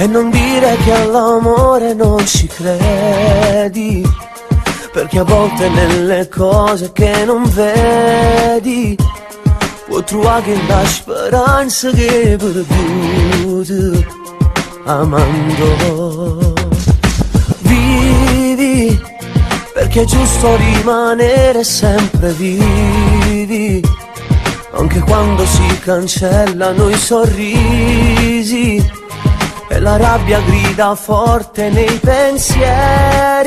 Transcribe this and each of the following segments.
E non dire che all'amore non ci credi, perché a volte nelle cose che non vedi può trovare la speranza che è perduta amando. Vivi, perché è giusto rimanere sempre vivi, anche quando si cancellano i sorrisi e la rabbia grida forte nei pensieri.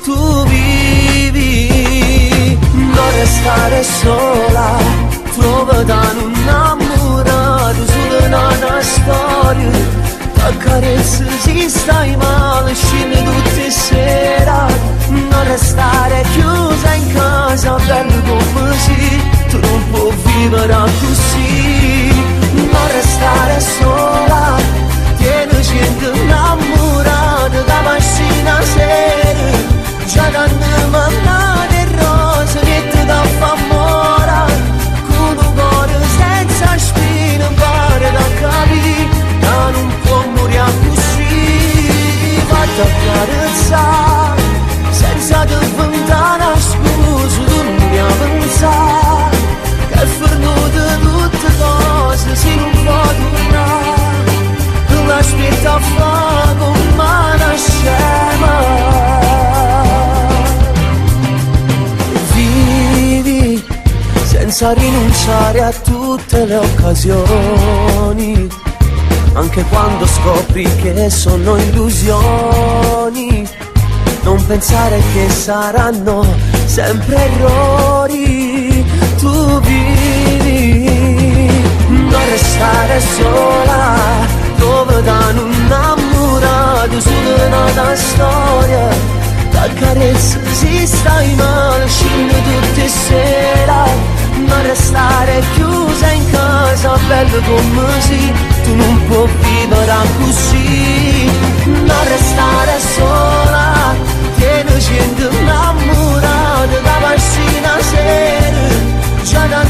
Tu vivi, non restare sola, trova da non innamorare solo una storia, t'accarezza se stai male, scende tutte sera, non restare chiusa in casa, bello come sì, tu non puoi vivere così, non restare sola. Tieni gente innamorata da macchina sera, già danno mandate rose che ti dà famora, con un cuore senza spine pare da capire, ma non può morire così, fatti accarezzare, senza diventare una scusa, tu non mi pensare, che è fornuta tutte cose, se non può tornare. Aspetta a fare come una scema. Vivi senza rinunciare a tutte le occasioni, anche quando scopri che sono illusioni. Non pensare che saranno sempre errori. Tu vivi, non restare sola, dove da non innamorato solo una storia, t'accarezza se stai male, scende tutte sera, non restare chiusa in casa, bello come sì, tu non puoi vivere così, non restare sola, tieni gente innamorata da macchina sera, già da